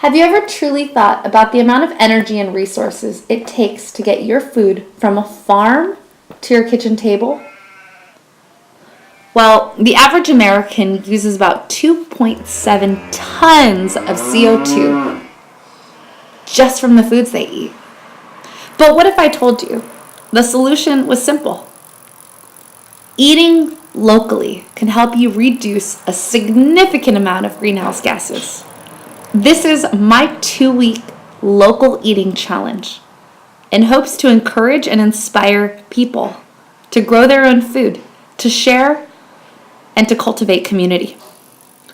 Have you ever truly thought about the amount of energy and resources it takes to get your food from a farm to your kitchen table? Well, the average American uses about 2.7 tons of CO2 just from the foods they eat. But what if I told you the solution was simple? Eating locally can help you reduce a significant amount of greenhouse gases. This is my 2-week local eating challenge in hopes to encourage and inspire people to grow their own food, to share, and to cultivate community.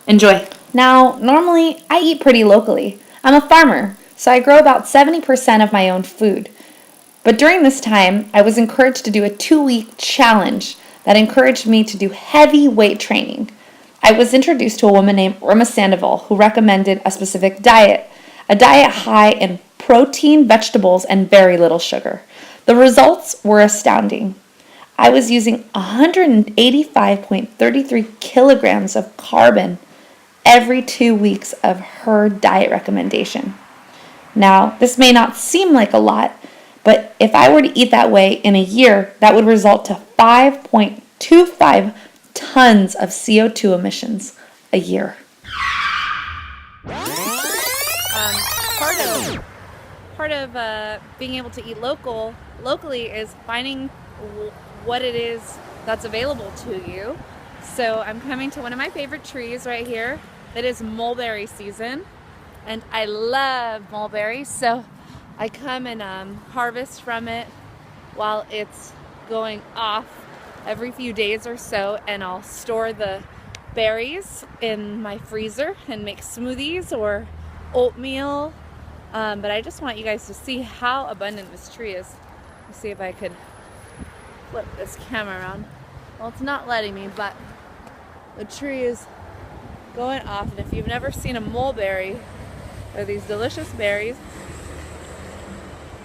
Enjoy. Now, normally I eat pretty locally. I'm a farmer, so I grow about 70% of my own food. But during this time, I was encouraged to do a 2-week challenge that encouraged me to do heavy weight training. I was introduced to a woman named Irma Sandoval who recommended a specific diet, a diet high in protein, vegetables, and very little sugar. The results were astounding. I was using 185.33 kilograms of carbon every 2 weeks of her diet recommendation. Now, this may not seem like a lot, but if I were to eat that way in a year, that would result to 5.25 tons of CO2 emissions a year. Part of being able to eat locally is finding what it is that's available to you. So I'm coming to one of my favorite trees right here that is mulberry season, and I love mulberries, so I come and harvest from it while it's going off every few days or so, and I'll store the berries in my freezer and make smoothies or oatmeal. But I just want you guys to see how abundant this tree is. Let's see if I could flip this camera around. Well, it's not letting me, but the tree is going off. And if you've never seen a mulberry, they're these delicious berries.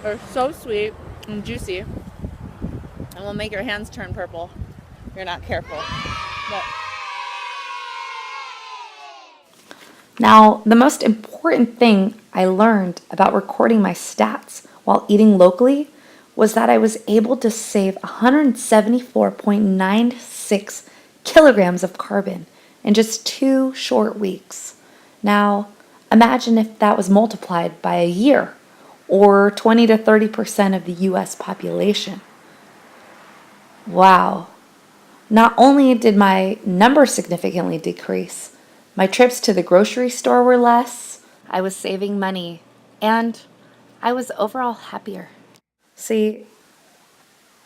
They're so sweet and juicy, and will make your hands turn purple if you're not careful. But Now, the most important thing I learned about recording my stats while eating locally was that I was able to save 174.96 kilograms of carbon in just 2 short weeks. Now, imagine if that was multiplied by a year, or 20 to 30% of the US population. Wow. Not only did my numbers significantly decrease, my trips to the grocery store were less, I was saving money, and I was overall happier. See,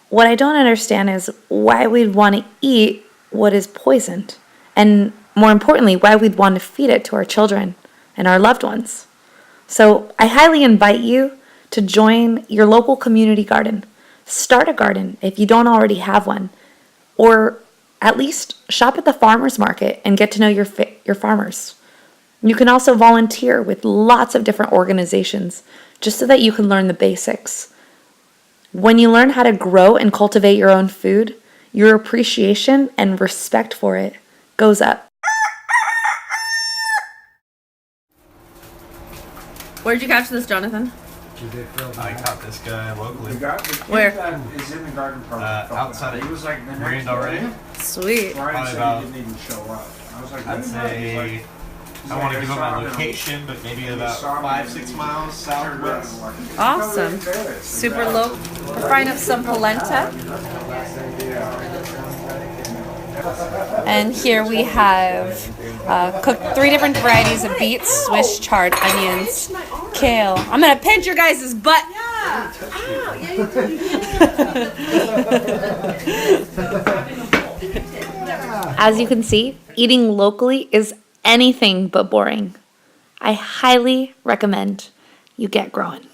what I don't understand is why we'd want to eat what is poisoned, and more importantly, why we'd want to feed it to our children and our loved ones. So I highly invite you to join your local community garden. Start a garden if you don't already have one, or at least shop at the farmers market and get to know your farmers. You can also volunteer with lots of different organizations just so that you can learn the basics. When you learn how to grow and cultivate your own food, your appreciation and respect for it goes up. where'd you catch this, Jonathan? I caught this guy locally. Where? Is in the garden park. Outside of he was like the Marine Del Rey. Sweet. Brian said about- he didn't even show up. I was like, I'd say, I want to give him my location, but maybe about 5-6 miles southwest. Awesome. Super low. We're frying up some polenta. And here we have cooked 3 different varieties of beets, Swiss chard, onions, kale. I'm going to pinch your guys' butt. As you can see, eating locally is anything but boring. I highly recommend you get growing.